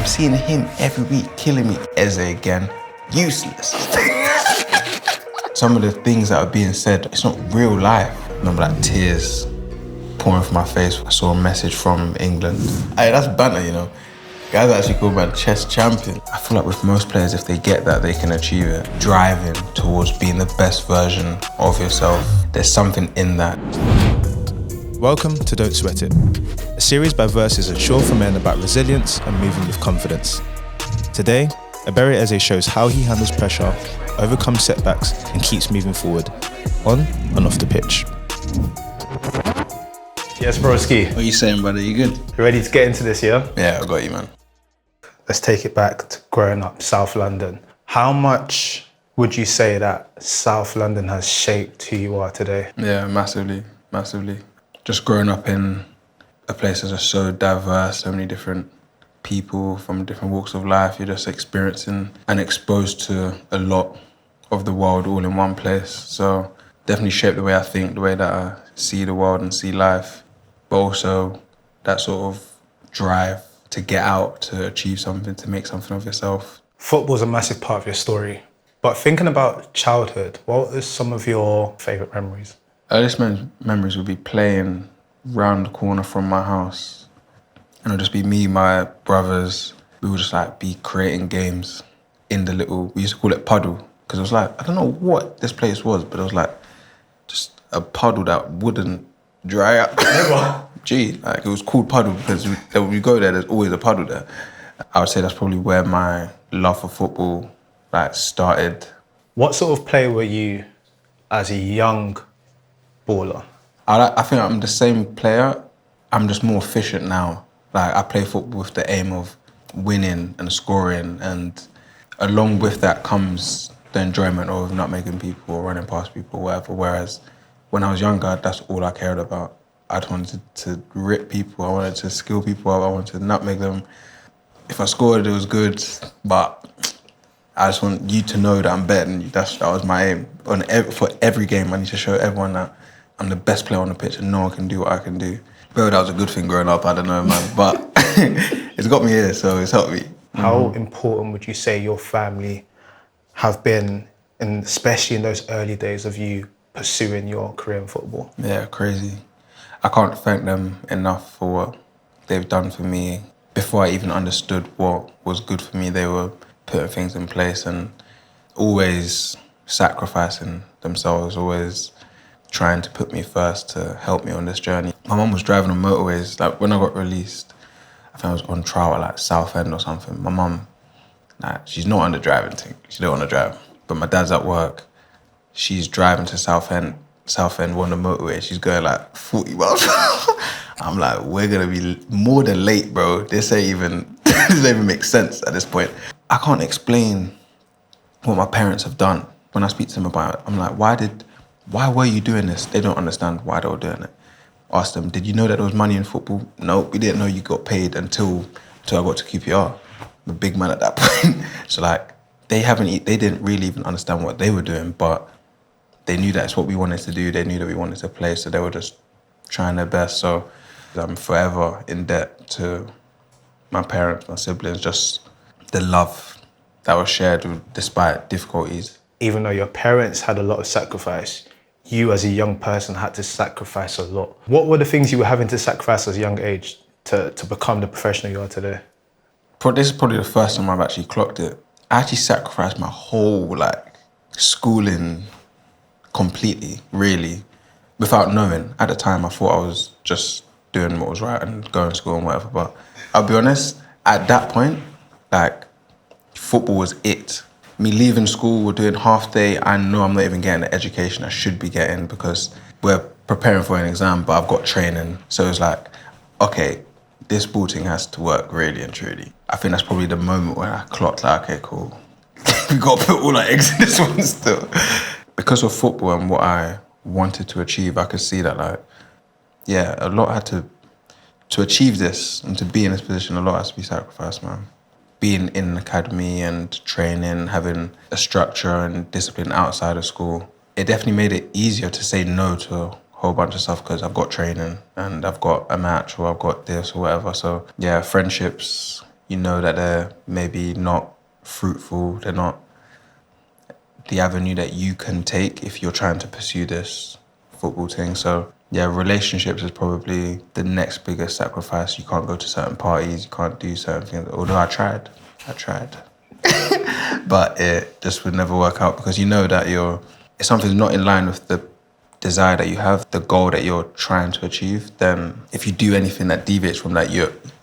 seeing him every week killing me. Eze again, useless. Some of the things that are being said, it's not real life. I remember like tears pouring from my face. I saw a message from England. Hey, that's banter, you know. Guys actually called me a chess champion. I feel like with most players, if they get that, they can achieve it. Driving towards being the best version of yourself. There's something in that. Welcome to Don't Sweat It, a series by Versus and Shaw for Men about resilience and moving with confidence. Today, Ebere Eze shows how he handles pressure, overcomes setbacks, and keeps moving forward, on and off the pitch. Yes, broski. What are you saying, brother? You good? You ready to get into this, yeah? Yeah, I got you, man. Let's take it back to growing up South London. How much would you say that South London has shaped who you are today? Yeah, massively. Just growing up in a place that's just so diverse, so many different people from different walks of life, you're just experiencing and exposed to a lot of the world all in one place. So definitely shaped the way I think, the way that I see the world and see life, but also that sort of drive to get out, to achieve something, to make something of yourself. Football's a massive part of your story, but thinking about childhood, what are some of your favourite memories? Earliest memories would be playing round the corner from my house. And it would just be me, my brothers. We would just like be creating games in the little, we used to call it puddle. Because it was like, I don't know what this place was, but it was like just a puddle that wouldn't dry up. Gee, like it was called puddle because when we go there, there's always a puddle there. I would say that's probably where my love for football like started. What sort of player were you as a young baller? I think I'm the same player. I'm just more efficient now. Like I play football with the aim of winning and scoring, and along with that comes the enjoyment of not making people or running past people or whatever. Whereas when I was younger, that's all I cared about. I just wanted to rip people. I wanted to skill people. I wanted to nutmeg them. If I scored, it was good, but I just want you to know that I'm better than you. That was my aim. For every game, I need to show everyone that I'm the best player on the pitch and no one can do what I can do. Whether that was a good thing growing up, I don't know, man. But it's got me here, so it's helped me. How important would you say your family have been, especially in those early days of you pursuing your career in football? Yeah, crazy. I can't thank them enough for what they've done for me. Before I even understood what was good for me, they were putting things in place and always sacrificing themselves, always trying to put me first to help me on this journey. My mum was driving on motorways. Like when I got released, I think I was on trial at like Southend or something. My mum, she's not on the driving thing. She don't want to drive. But my dad's at work. She's driving to Southend on the motorway. She's going like 40 miles. I'm like, we're gonna be more than late, bro. This doesn't even make sense at this point. I can't explain what my parents have done. When I speak to them about it, I'm like, why were you doing this? They don't understand why they were doing it. Ask them, did you know that there was money in football? No, we didn't know you got paid until I got to QPR. I'm a big man at that point. So like, they didn't really even understand what they were doing, but they knew that's what we wanted to do. They knew that we wanted to play, so they were just trying their best. So I'm forever in debt to my parents, my siblings, just the love that was shared despite difficulties. Even though your parents had a lot of sacrifice, you as a young person had to sacrifice a lot. What were the things you were having to sacrifice at a young age to become the professional you are today? This is probably the first time I've actually clocked it. I actually sacrificed my whole schooling completely, really, without knowing. At the time, I thought I was just doing what was right and going to school and whatever. But I'll be honest, at that point, football was it. Me leaving school, we're doing half day. I know I'm not even getting the education I should be getting because we're preparing for an exam, but I've got training. So it's like, okay, this ball thing has to work really and truly. I think that's probably the moment when I clocked okay, cool. We got to put all our eggs in this one still. Because of football and what I wanted to achieve, I could see that a lot had to achieve this and to be in this position, a lot has to be sacrificed, man. Being in an academy and training, having a structure and discipline outside of school, it definitely made it easier to say no to a whole bunch of stuff because I've got training and I've got a match or I've got this or whatever. So yeah, friendships, you know that they're maybe not fruitful, they're not the avenue that you can take if you're trying to pursue this football thing. So yeah, relationships is probably the next biggest sacrifice. You can't go to certain parties, you can't do certain things. Although I tried. But it just would never work out because you know that if something's not in line with the desire that you have, the goal that you're trying to achieve, then if you do anything that deviates from that,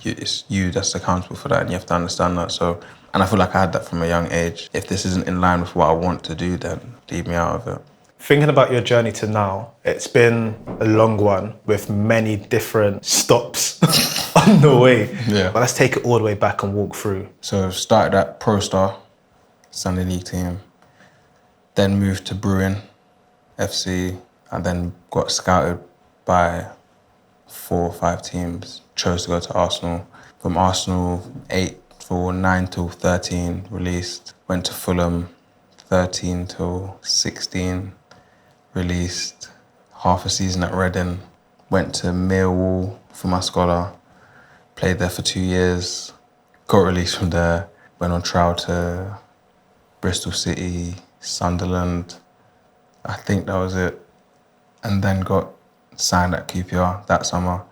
it's you that's accountable for that, and you have to understand that. So, and I feel like I had that from a young age. If this isn't in line with what I want to do, then leave me out of it. Thinking about your journey to now, it's been a long one with many different stops on the way. Yeah. But let's take it all the way back and walk through. So started at Pro Star, Sunday League team, then moved to Bruin FC, and then got scouted by 4 or 5 teams, chose to go to Arsenal. From Arsenal, 9 till 13, released. Went to Fulham, 13 till 16, released. Half a season at Reading. Went to Millwall for my scholar, played there for 2 years, got released from there, went on trial to Bristol City, Sunderland. I think that was it. And then got signed at QPR that summer.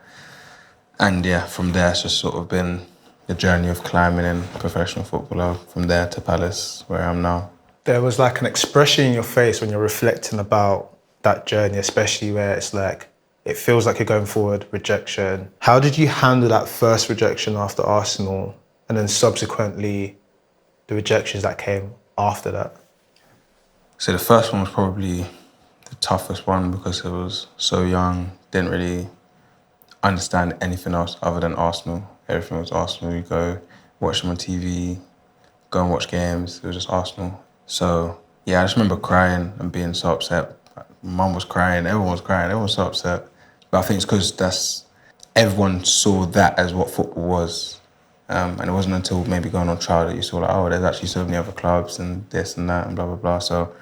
And yeah, from there it's just sort of been the journey of climbing in professional footballer, from there to Palace, where I am now. There was like an expression in your face when you're reflecting about that journey, especially where it's like, it feels like you're going forward, rejection. How did you handle that first rejection after Arsenal and then subsequently the rejections that came after that? So the first one was probably the toughest one because it was so young, didn't really understand anything else other than Arsenal. Everything was Arsenal. You go watch them on TV, go and watch games. It was just Arsenal. So yeah, I just remember crying and being so upset. Mum was crying, everyone was so upset. But I think it's because everyone saw that as what football was. And it wasn't until maybe going on trial that you saw like, oh, there's actually so many other clubs and this and that and blah, blah, blah. So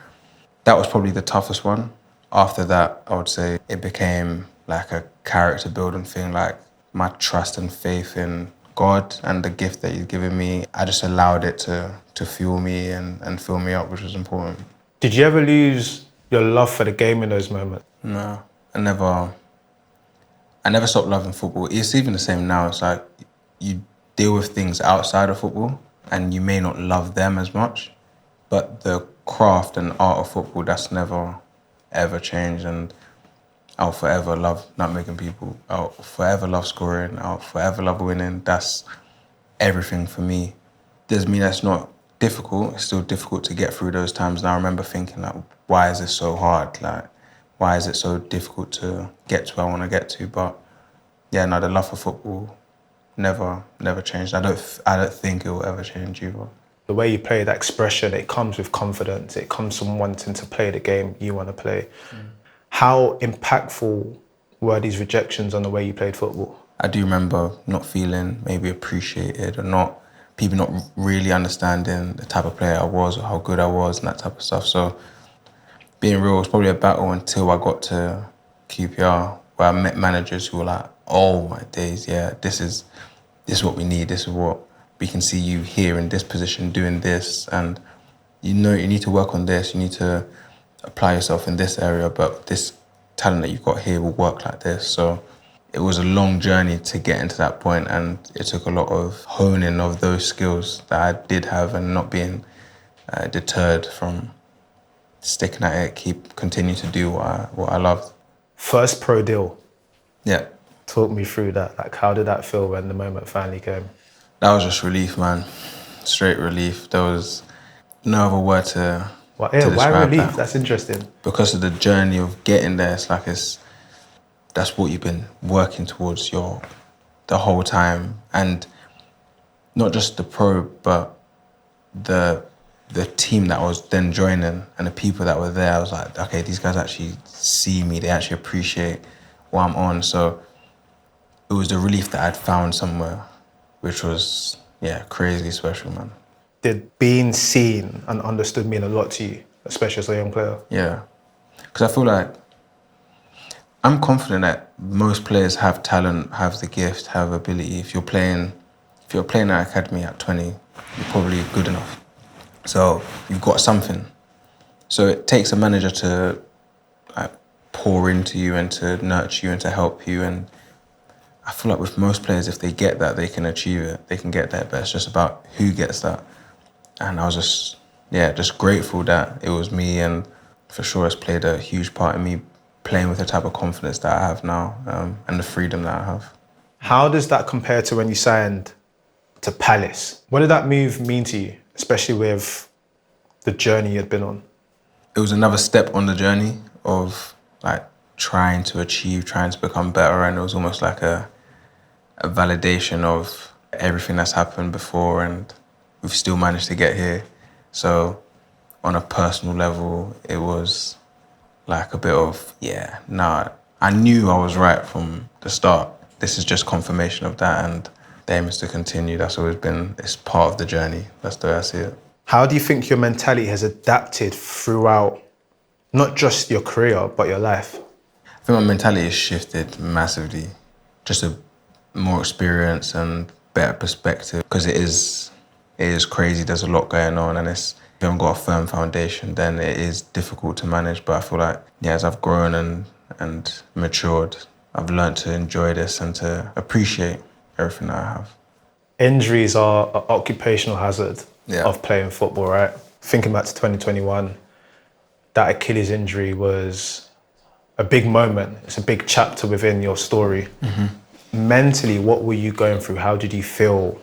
that was probably the toughest one. After that, I would say it became like a character building thing, like my trust and faith in God and the gift that He's given me. I just allowed it to fuel me and fill me up, which was important. Did you ever lose your love for the game in those moments? No, I never stopped loving football. It's even the same now. It's like you deal with things outside of football and you may not love them as much, but the craft and art of football, that's never, ever changed. And I'll forever love nutmegging people. I'll forever love scoring. I'll forever love winning. That's everything for me. Doesn't mean that's not difficult. It's still difficult to get through those times. And I remember thinking, like, why is this so hard? Like, why is it so difficult to get to where I want to get to? But yeah, no, the love for football never changed. I don't think it will ever change either. The way you play, that expression, it comes with confidence. It comes from wanting to play the game you want to play. How impactful were these rejections on the way you played football? I do remember not feeling maybe appreciated or people not really understanding the type of player I was or how good I was and that type of stuff. So being real was probably a battle until I got to QPR, where I met managers who were like, oh my days, yeah, this is what we need, this is what we can see you here in this position doing this, and you know you need to work on this, you need to apply yourself in this area, but this talent that you've got here will work like this. So it was a long journey to get into that point, and it took a lot of honing of those skills that I did have and not being deterred from sticking at it, continue to do what I loved. First pro deal. Yeah. Talk me through that. Like, how did that feel when the moment finally came? That was just relief, man. Straight relief. There was no other word to Why describe relief? that. That's interesting. Because of the journey of getting there, that's what you've been working towards the whole time. And not just the pro, but the team that I was then joining and the people that were there. I was like, okay, these guys actually see me. They actually appreciate what I'm on. So it was the relief that I'd found somewhere, which was, yeah, crazy special, man. Did being seen and understood mean a lot to you, especially as a young player? Yeah, because I feel like I'm confident that most players have talent, have the gift, have ability. If you're playing if you're playing at academy at 20, you're probably good enough. So you've got something. So it takes a manager to pour into you and to nurture you and to help you. And I feel like with most players, if they get that, they can achieve it. They can get that, but it's just about who gets that. And I was just grateful that it was me, and for sure it's played a huge part in me playing with the type of confidence that I have now, and the freedom that I have. How does that compare to when you signed to Palace? What did that move mean to you, especially with the journey you'd been on? It was another step on the journey of like trying to achieve, trying to become better, and it was almost like a validation of everything that's happened before, and we've still managed to get here. So on a personal level, it was like a bit of, I knew I was right from the start. This is just confirmation of that, and the aim is to continue. That's always been, it's part of the journey. That's the way I see it. How do you think your mentality has adapted throughout not just your career, but your life? I think my mentality has shifted massively. Just a more experience and better perspective, because it is crazy. There's a lot going on, and if you haven't got a firm foundation, then it is difficult to manage. But I feel like, as I've grown and matured, I've learned to enjoy this and to appreciate everything that I have. Injuries are an occupational hazard Yeah. of playing football, right? Thinking back to 2021, that Achilles injury was a big moment. It's a big chapter within your story. Mm-hmm. Mentally, what were you going through? How did you feel?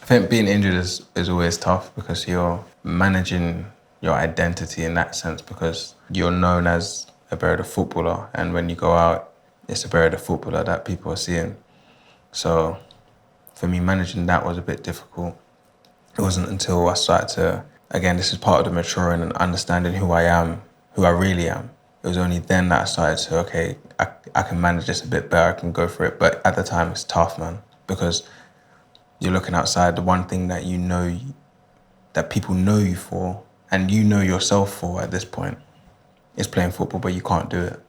I think being injured is always tough, because you're managing your identity in that sense, because you're known as Ebere the footballer, and when you go out, it's Ebere the footballer that people are seeing. So for me, managing that was a bit difficult. It wasn't until I started to, again, this is part of the maturing and understanding who I am, who I really am. It was only then that I started to, okay, I can manage this a bit better, I can go for it. But at the time, it's tough, man, because you're looking outside. The one thing that you know, that people know you for, and you know yourself for at this point, is playing football, but you can't do it.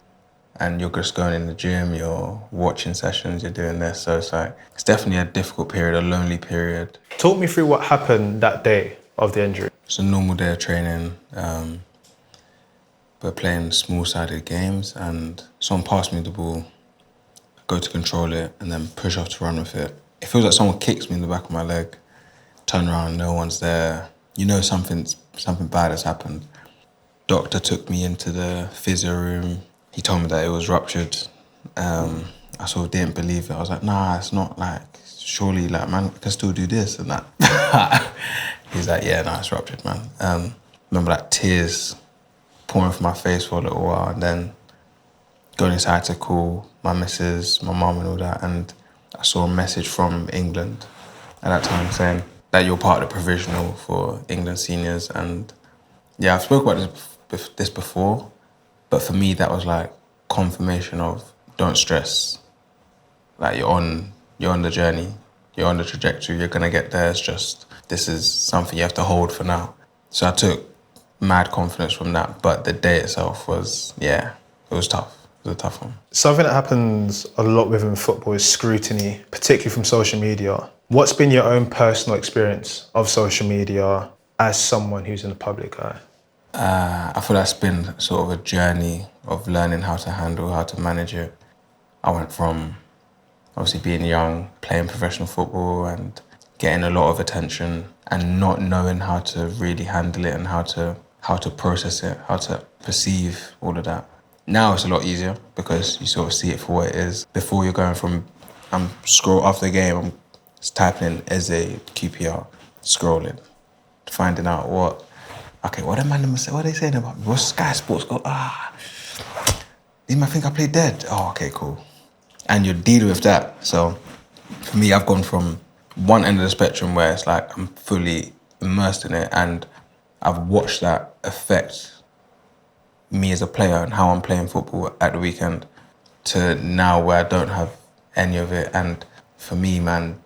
And you're just going in the gym, you're watching sessions, you're doing this. So it's definitely a difficult period, a lonely period. Talk me through what happened that day of the injury. It's a normal day of training. We're playing small-sided games, and someone passed me the ball, I go to control it, and then push off to run with it. It feels like someone kicks me in the back of my leg. Turn around, no one's there. You know something bad has happened. Doctor took me into the physio room. He told me that it was ruptured. I sort of didn't believe it. I was like, nah, it's not, like, surely, like, man, I can still do this and that. He's like, yeah, nah, it's ruptured, man. Remember, like, tears pouring from my face for a little while, and then going inside to call my missus, my mum and all that, and I saw a message from England at that time saying that you're part of the provisional for England seniors. And yeah, I've spoken about this before, but for me that was like confirmation of, don't stress. Like, you're on the journey, you're on the trajectory, you're gonna get there. It's just, this is something you have to hold for now. So I took mad confidence from that, but the day itself was, it was tough. It was a tough one. Something that happens a lot within football is scrutiny, particularly from social media. What's been your own personal experience of social media as someone who's in the public eye? I feel that's been sort of a journey of learning how to handle, how to manage it. I went from obviously being young, playing professional football and getting a lot of attention and not knowing how to really handle it and how to process it, how to perceive all of that. Now it's a lot easier because you sort of see it for what it is. Before, you're going from, scroll after the game, I'm just typing in Eze, QPR, scrolling, finding out what are they saying about me? What's Sky Sports go, these might think I play dead. Oh, okay, cool. And you're dealing with that. So for me, I've gone from one end of the spectrum where it's like I'm fully immersed in it and I've watched that affect me as a player and how I'm playing football at the weekend, to now where I don't have any of it. And for me, man,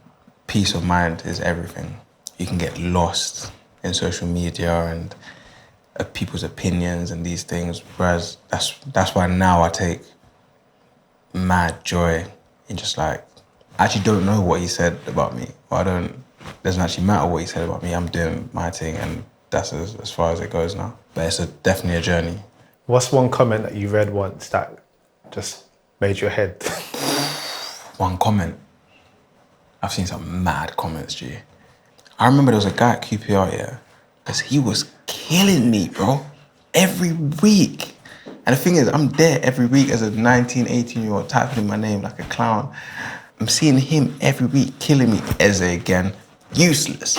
peace of mind is everything. You can get lost in social media and people's opinions and these things, whereas that's why now I take mad joy in just like, I actually don't know what he said about me, but doesn't actually matter what he said about me. I'm doing my thing, and that's as far as it goes now. But it's definitely a journey. What's one comment that you read once that just made your head? One comment. I've seen some mad comments, G. I remember there was a guy at QPR, yeah, because he was killing me, bro, every week. And the thing is, I'm there every week as a 19, 18-year-old typing in my name like a clown. I'm seeing him every week killing me. Eze again, useless.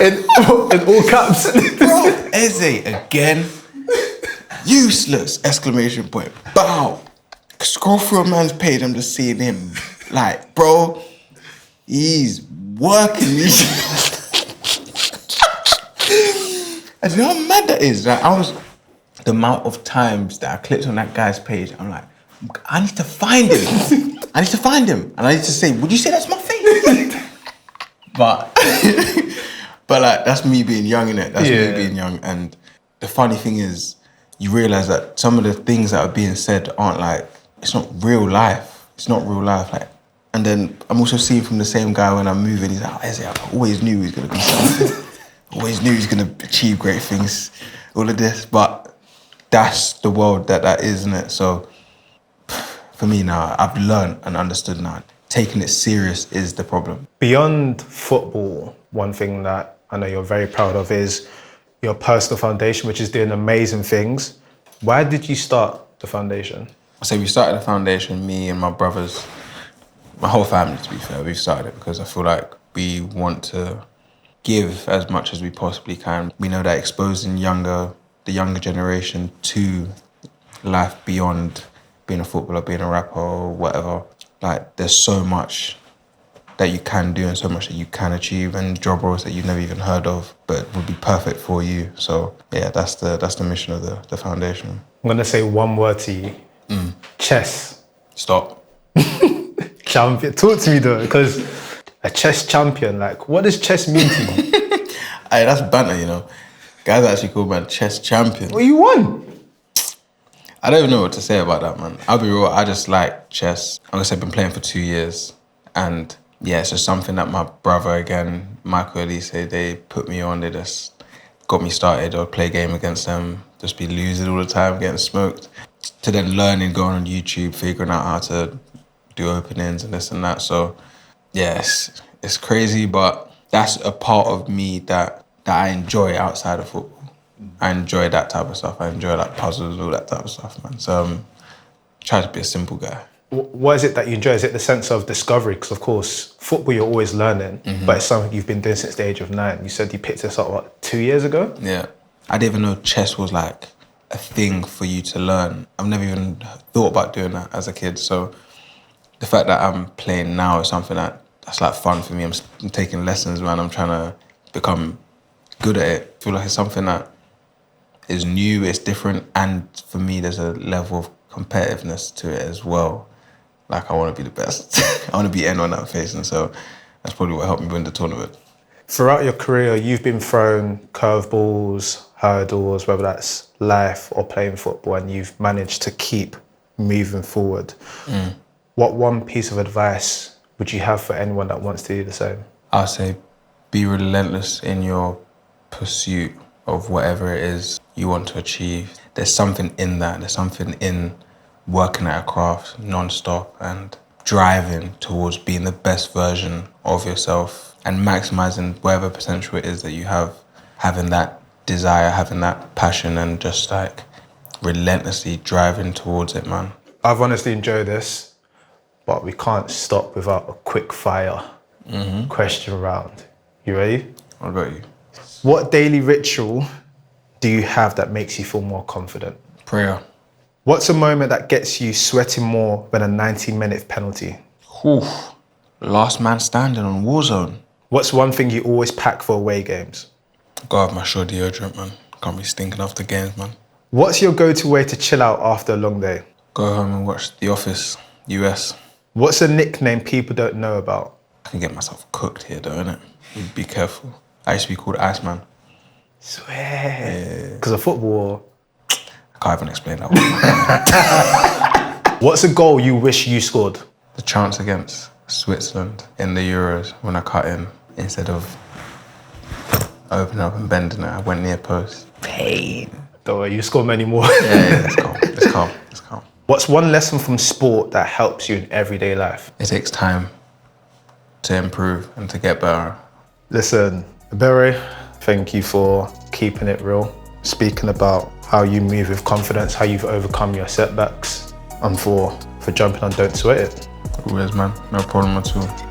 in all caps. Bro, Eze again, useless, exclamation point. Bow. Scroll through a man's page, I'm just seeing him. Like, bro, he's working these. And you know how mad that is? Like, the amount of times that I clicked on that guy's page, I'm like, I need to find him. I need to find him. And I need to say, would you say that's my face? But like, that's me being young, innit? That's me being young. And the funny thing is, you realize that some of the things that are being said aren't like, it's not real life. It's not real life. Like, and then I'm also seeing from the same guy when I'm moving, he's like, oh, Eze, I always knew he was going to be something. Always knew he was going to achieve great things, all of this. But that's the world that is, isn't it? So for me now, I've learned and understood now, taking it serious is the problem. Beyond Football, one thing that I know you're very proud of is your personal foundation, which is doing amazing things. Why did you start the foundation? So we started the foundation, me and my brothers, my whole family, to be fair. We've started it because I feel like we want to give as much as we possibly can. We know that exposing the younger generation to life beyond being a footballer, being a rapper or whatever, like there's so much that you can do and so much that you can achieve and job roles that you've never even heard of but would be perfect for you. So yeah, that's the mission of the foundation. I'm gonna say one word to you. Chess. Stop. Champion. Talk to me though, because a chess champion, like what does chess mean to you? Hey, that's banter, you know. Guys actually call man chess champion. Well, you won. I don't even know what to say about that, man. I'll be real, I just like chess. Like I said, I've been playing for 2 years. And yeah, it's just something that my brother, again, Michael Elise, they put me on. They just got me started. I would play a game against them, just be losing all the time, getting smoked. To then learning, going on YouTube, figuring out how to do openings and this and that. So yes, it's crazy, but that's a part of me that I enjoy outside of football. I enjoy that type of stuff. I enjoy like puzzles, all that type of stuff, man. So try to be a simple guy. What is it that you enjoy? Is it the sense of discovery? Because of course, football you're always learning, but it's something you've been doing since the age of 9. You said you picked this up, what, 2 years ago? Yeah. I didn't even know chess was like a thing for you to learn. I've never even thought about doing that as a kid. So the fact that I'm playing now is something that's like fun for me. I'm taking lessons, man. I'm trying to become good at it. I feel like it's something that is new, it's different, and for me there's a level of competitiveness to it as well. Like I want to be the best. I want to be anyone that I'm facing, so that's probably what helped me win the tournament. Throughout your career, you've been thrown curveballs, hurdles, whether that's life or playing football, and you've managed to keep moving forward. What one piece of advice would you have for anyone that wants to do the same? I'll say be relentless in your pursuit of whatever it is you want to achieve. There's something in that. There's something in working at a craft non-stop and driving towards being the best version of yourself and maximizing whatever potential it is that you have, having that desire, having that passion, and just like relentlessly driving towards it, man. I've honestly enjoyed this, but we can't stop without a quick fire question round. You ready? What about you? What daily ritual do you have that makes you feel more confident? Prayer. What's a moment that gets you sweating more than a 90-minute penalty? Oof. Last man standing on Warzone. What's one thing you always pack for away games? Gotta have my sure deodorant, man. Can't be stinking after games, man. What's your go-to way to chill out after a long day? Go home and watch The Office, US. What's a nickname people don't know about? I can get myself cooked here though, innit? Be careful. I used to be called Iceman. Swear. Because of football? I can't even explain that one. What's a goal you wish you scored? The chance against Switzerland in the Euros when I cut in, instead of opening up and bending it, I went near post. Pain. Don't worry, you score many more. Yeah, it's calm. It's calm. It's calm. What's one lesson from sport that helps you in everyday life? It takes time to improve and to get better. Listen, Ebere, thank you for keeping it real, speaking about how you move with confidence, how you've overcome your setbacks, and for jumping on Don't Sweat It. Always, man. No problem at all.